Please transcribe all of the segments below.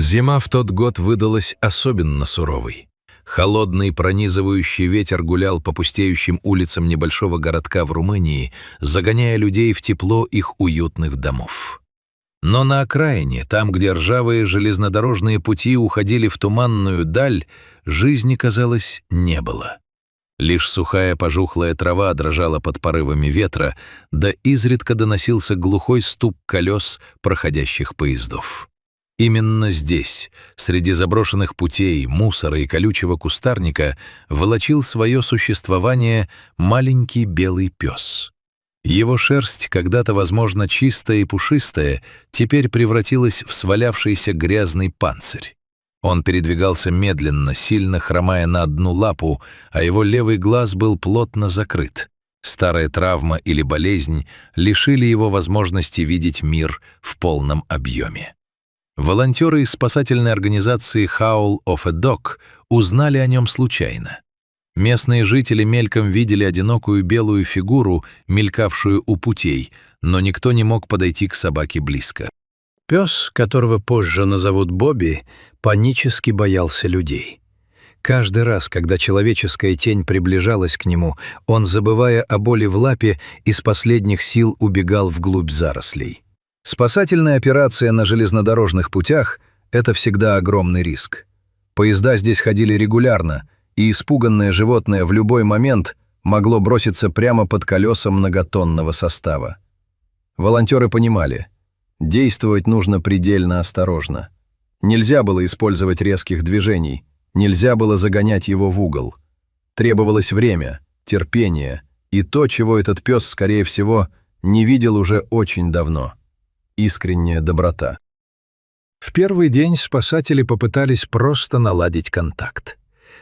Зима в тот год выдалась особенно суровой. Холодный пронизывающий ветер гулял по пустеющим улицам небольшого городка в Румынии, загоняя людей в тепло их уютных домов. Но на окраине, там, где ржавые железнодорожные пути уходили в туманную даль, жизни, казалось, не было. Лишь сухая пожухлая трава дрожала под порывами ветра, да изредка доносился глухой стук колес проходящих поездов. Именно здесь, среди заброшенных путей, мусора и колючего кустарника, волочил свое существование маленький белый пес. Его шерсть, когда-то, возможно, чистая и пушистая, теперь превратилась в свалявшийся грязный панцирь. Он передвигался медленно, сильно хромая на одну лапу, а его левый глаз был плотно закрыт. Старая травма или болезнь лишили его возможности видеть мир в полном объеме. Волонтеры из спасательной организации Howl of a Dog узнали о нем случайно. Местные жители мельком видели одинокую белую фигуру, мелькавшую у путей, но никто не мог подойти к собаке близко. Пес, которого позже назовут Бобби, панически боялся людей. Каждый раз, когда человеческая тень приближалась к нему, он, забывая о боли в лапе, из последних сил убегал вглубь зарослей. Спасательная операция на железнодорожных путях – это всегда огромный риск. Поезда здесь ходили регулярно, и испуганное животное в любой момент могло броситься прямо под колеса многотонного состава. Волонтеры понимали, действовать нужно предельно осторожно. Нельзя было использовать резких движений, нельзя было загонять его в угол. Требовалось время, терпение и то, чего этот пес, скорее всего, не видел уже очень давно. Искренняя доброта. В первый день спасатели попытались просто наладить контакт.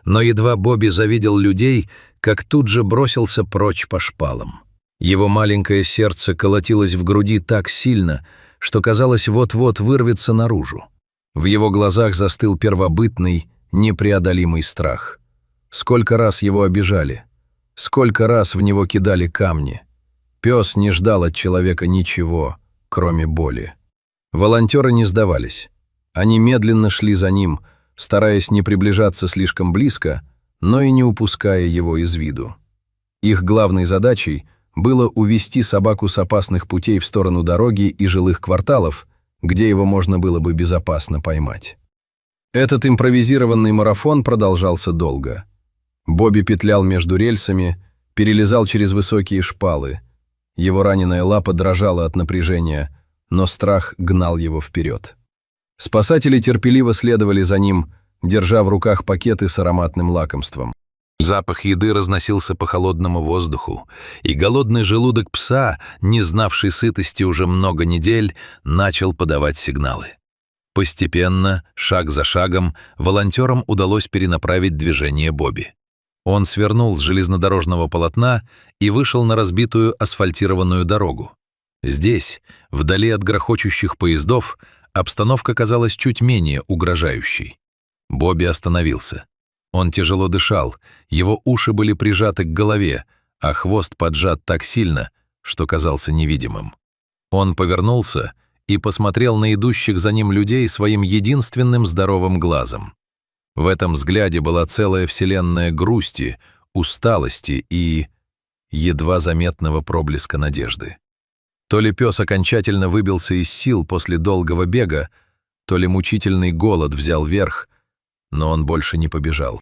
Но едва Бобби завидел людей, как тут же бросился прочь по шпалам. Его маленькое сердце колотилось в груди так сильно, что казалось, вот-вот вырвется наружу. В его глазах застыл первобытный, непреодолимый страх. Сколько раз его обижали, сколько раз в него кидали камни. Пес не ждал от человека ничего, кроме боли. Волонтеры не сдавались. Они медленно шли за ним, стараясь не приближаться слишком близко, но и не упуская его из виду. Их главной задачей было увести собаку с опасных путей в сторону дороги и жилых кварталов, где его можно было бы безопасно поймать. Этот импровизированный марафон продолжался долго. Бобби петлял между рельсами, перелезал через высокие шпалы. Его раненая лапа дрожала от напряжения, но страх гнал его вперед. Спасатели терпеливо следовали за ним, держа в руках пакеты с ароматным лакомством. Запах еды разносился по холодному воздуху, и голодный желудок пса, не знавший сытости уже много недель, начал подавать сигналы. Постепенно, шаг за шагом, волонтерам удалось перенаправить движение Бобби. Он свернул с железнодорожного полотна и вышел на разбитую асфальтированную дорогу. Здесь, вдали от грохочущих поездов, обстановка казалась чуть менее угрожающей. Бобби остановился. Он тяжело дышал, его уши были прижаты к голове, а хвост поджат так сильно, что казался невидимым. Он повернулся и посмотрел на идущих за ним людей своим единственным здоровым глазом. В этом взгляде была целая вселенная грусти, усталости и едва заметного проблеска надежды. То ли пес окончательно выбился из сил после долгого бега, то ли мучительный голод взял верх, но он больше не побежал.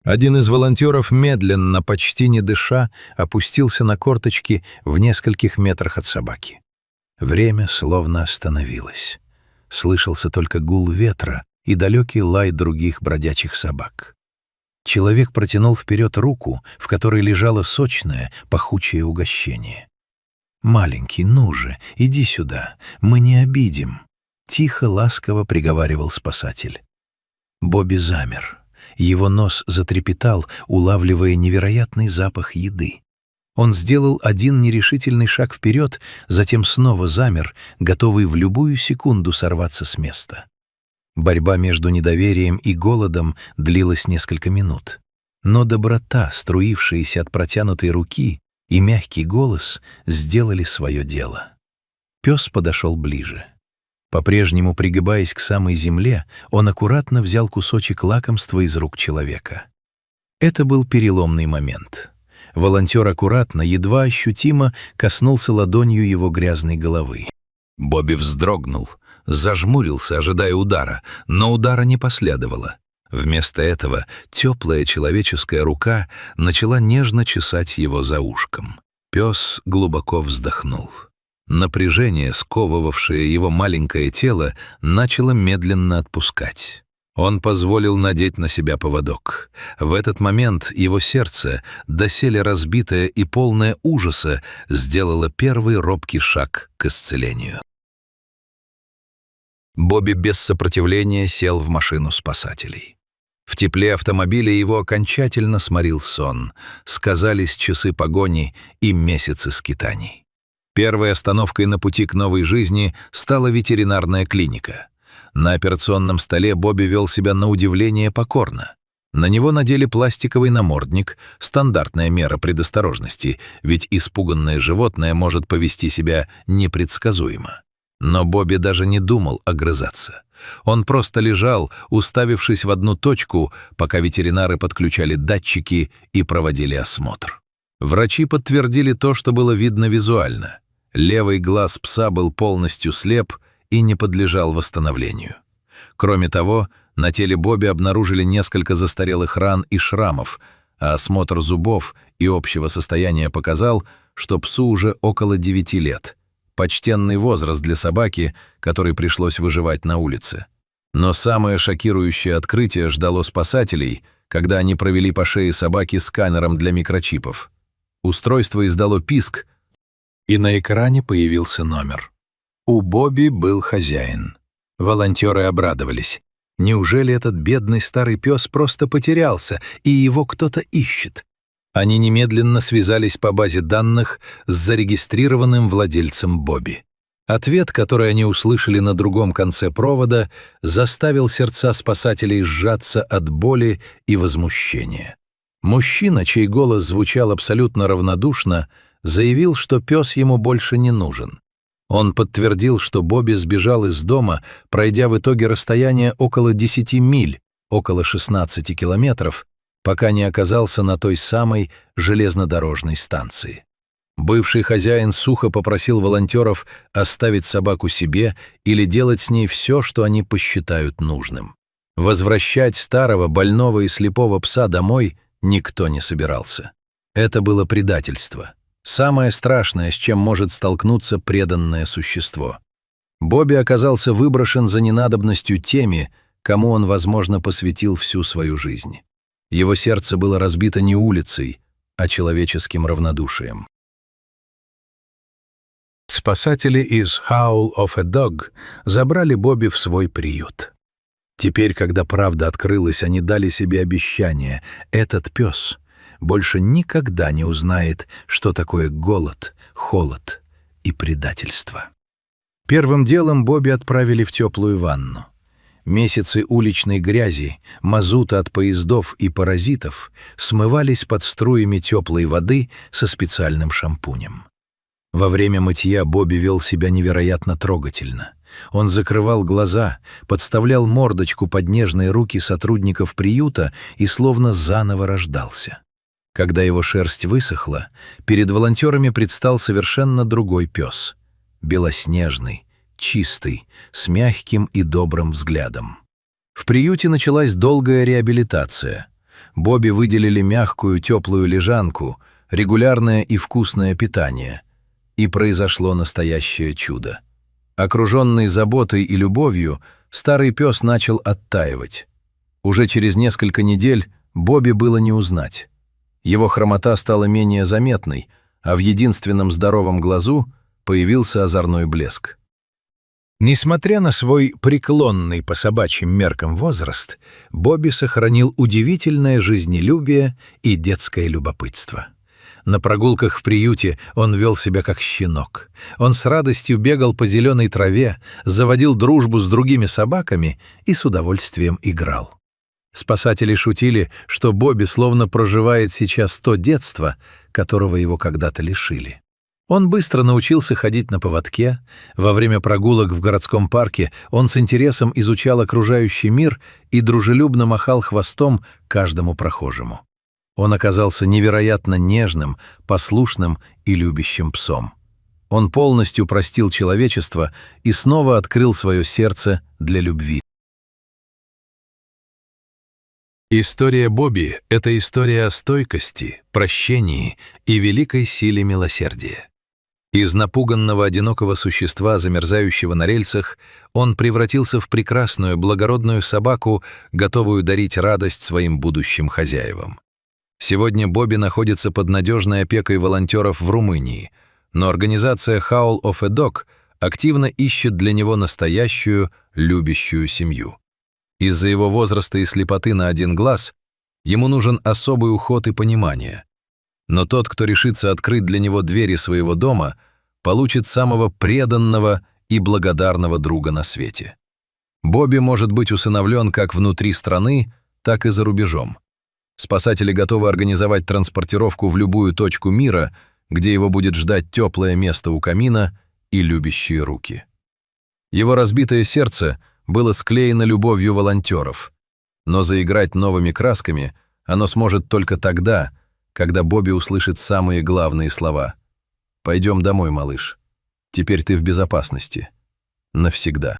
Один из волонтеров медленно, почти не дыша, опустился на корточки в нескольких метрах от собаки. Время словно остановилось. Слышался только гул ветра и далекий лай других бродячих собак. Человек протянул вперед руку, в которой лежало сочное, пахучее угощение. «Маленький, ну же, иди сюда, мы не обидим», — тихо, ласково приговаривал спасатель. Бобби замер. Его нос затрепетал, улавливая невероятный запах еды. Он сделал один нерешительный шаг вперед, затем снова замер, готовый в любую секунду сорваться с места. Борьба между недоверием и голодом длилась несколько минут. Но доброта, струившаяся от протянутой руки, и мягкий голос сделали свое дело. Пес подошел ближе. По-прежнему пригибаясь к самой земле, он аккуратно взял кусочек лакомства из рук человека. Это был переломный момент. Волонтер аккуратно, едва ощутимо коснулся ладонью его грязной головы. Бобби вздрогнул, зажмурился, ожидая удара, но удара не последовало. Вместо этого теплая человеческая рука начала нежно чесать его за ушком. Пес глубоко вздохнул. Напряжение, сковывавшее его маленькое тело, начало медленно отпускать. Он позволил надеть на себя поводок. В этот момент его сердце, доселе разбитое и полное ужаса, сделало первый робкий шаг к исцелению. Бобби без сопротивления сел в машину спасателей. В тепле автомобиля его окончательно сморил сон. Сказались часы погони и месяцы скитаний. Первой остановкой на пути к новой жизни стала ветеринарная клиника. На операционном столе Бобби вел себя на удивление покорно. На него надели пластиковый намордник, стандартная мера предосторожности, ведь испуганное животное может повести себя непредсказуемо. Но Бобби даже не думал огрызаться. Он просто лежал, уставившись в одну точку, пока ветеринары подключали датчики и проводили осмотр. Врачи подтвердили то, что было видно визуально. Левый глаз пса был полностью слеп и не подлежал восстановлению. Кроме того, на теле Бобби обнаружили несколько застарелых ран и шрамов, а осмотр зубов и общего состояния показал, что псу уже около 9 лет. Почтенный возраст для собаки, которой пришлось выживать на улице. Но самое шокирующее открытие ждало спасателей, когда они провели по шее собаки сканером для микрочипов. Устройство издало писк, и на экране появился номер. У Бобби был хозяин. Волонтеры обрадовались. Неужели этот бедный старый пес просто потерялся, и его кто-то ищет? Они немедленно связались по базе данных с зарегистрированным владельцем Бобби. Ответ, который они услышали на другом конце провода, заставил сердца спасателей сжаться от боли и возмущения. Мужчина, чей голос звучал абсолютно равнодушно, заявил, что пес ему больше не нужен. Он подтвердил, что Бобби сбежал из дома, пройдя в итоге расстояние около 10 миль, около 16 километров, пока не оказался на той самой железнодорожной станции. Бывший хозяин сухо попросил волонтеров оставить собаку себе или делать с ней все, что они посчитают нужным. Возвращать старого, больного и слепого пса домой никто не собирался. Это было предательство. Самое страшное, с чем может столкнуться преданное существо. Бобби оказался выброшен за ненадобностью теми, кому он, возможно, посвятил всю свою жизнь. Его сердце было разбито не улицей, а человеческим равнодушием. Спасатели из Howl of a Dog забрали Бобби в свой приют. Теперь, когда правда открылась, они дали себе обещание: этот пес больше никогда не узнает, что такое голод, холод и предательство. Первым делом Бобби отправили в теплую ванну. Месяцы уличной грязи, мазута от поездов и паразитов смывались под струями теплой воды со специальным шампунем. Во время мытья Бобби вел себя невероятно трогательно. Он закрывал глаза, подставлял мордочку под нежные руки сотрудников приюта и словно заново рождался. Когда его шерсть высохла, перед волонтерами предстал совершенно другой пес. Белоснежный, чистый, с мягким и добрым взглядом. В приюте началась долгая реабилитация. Бобби выделили мягкую, теплую лежанку, регулярное и вкусное питание. И произошло настоящее чудо. Окруженный заботой и любовью, старый пес начал оттаивать. Уже через несколько недель Бобби было не узнать. Его хромота стала менее заметной, а в единственном здоровом глазу появился озорной блеск. Несмотря на свой преклонный по собачьим меркам возраст, Бобби сохранил удивительное жизнелюбие и детское любопытство. На прогулках в приюте он вел себя как щенок. Он с радостью бегал по зеленой траве, заводил дружбу с другими собаками и с удовольствием играл. Спасатели шутили, что Бобби словно проживает сейчас то детство, которого его когда-то лишили. Он быстро научился ходить на поводке. Во время прогулок в городском парке он с интересом изучал окружающий мир и дружелюбно махал хвостом каждому прохожему. Он оказался невероятно нежным, послушным и любящим псом. Он полностью простил человечество и снова открыл свое сердце для любви. История Бобби — это история о стойкости, прощении и великой силе милосердия. Из напуганного одинокого существа, замерзающего на рельсах, он превратился в прекрасную, благородную собаку, готовую дарить радость своим будущим хозяевам. Сегодня Бобби находится под надежной опекой волонтеров в Румынии, но организация Howl of a Dog активно ищет для него настоящую, любящую семью. Из-за его возраста и слепоты на один глаз ему нужен особый уход и понимание. Но тот, кто решится открыть для него двери своего дома, получит самого преданного и благодарного друга на свете. Бобби может быть усыновлен как внутри страны, так и за рубежом. Спасатели готовы организовать транспортировку в любую точку мира, где его будет ждать теплое место у камина и любящие руки. Его разбитое сердце было склеено любовью волонтеров, но заиграть новыми красками оно сможет только тогда, когда Бобби услышит самые главные слова. «Пойдем домой, малыш. Теперь ты в безопасности. Навсегда».